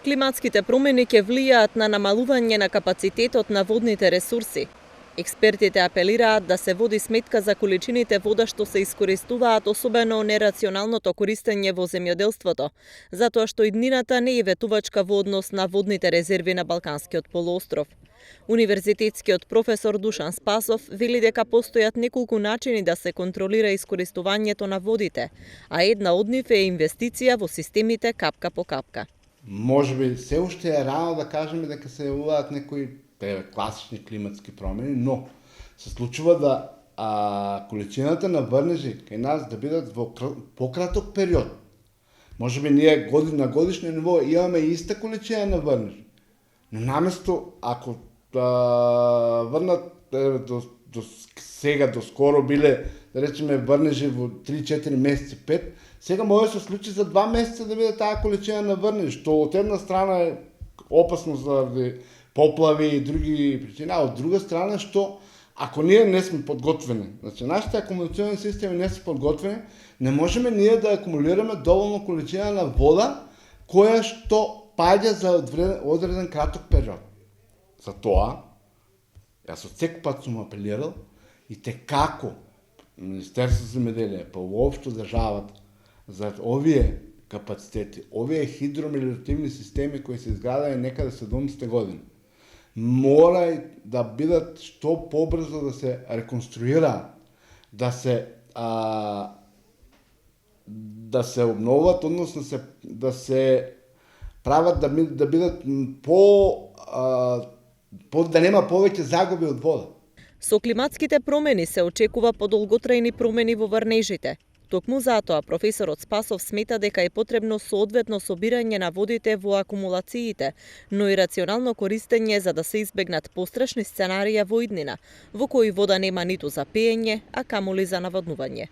Климатските промени ќе влијаат на намалување на капацитетот на водните ресурси. Експертите апелираат да се води сметка за количините вода што се искористуваат, особено нерационалното користење во земјоделството, затоа што иднината не е ветувачка во однос на водните резерви на Балканскиот полуостров. Универзитетскиот професор Душан Спасов вели дека постојат неколку начини да се контролира искористувањето на водите, а една од нив е инвестиција во системите капка по капка. Може би се уште е рано да кажеме дека се јавуваат некои класични климатски промени, но се случува да количината на врнежи кај нас да бидат во пократок период. Може би ние на годишно ниво имаме иста количина на врнежи, но наместо ако врнат до сега, до скоро биле, да речеме, врнежи во 3-4 месеци, 5, сега може да се случи за 2 месеца да биде таа количина на врнежи, што од една страна е опасно заради поплави и други причини, а од друга страна што ако ние не сме подготвени, значи нашите акумулационни системи не се подготвени, не можеме ние да акумулираме доволно количина на вода која што паѓа за одреден краток период. Затоа, јас од секој пат сум апелирал и како Министерство за земјоделие, па воопшто државата, за овие капацитети, овие хидромелиоративни системи кои се изградени некаде 70-те години, мора да бидат што побрзо да се реконструираат, да се обноват, односно да се прават да бидат да нема повеќе загуби од вода. Со климатските промени се очекува подолготрајни промени во врнежите. Токму затоа професорот Спасов смета дека е потребно соодветно собирање на водите во акумулациите, но и рационално користење за да се избегнат пострашни сценарија во иднина, во кои вода нема ниту за пеење, а камоли за наводнување.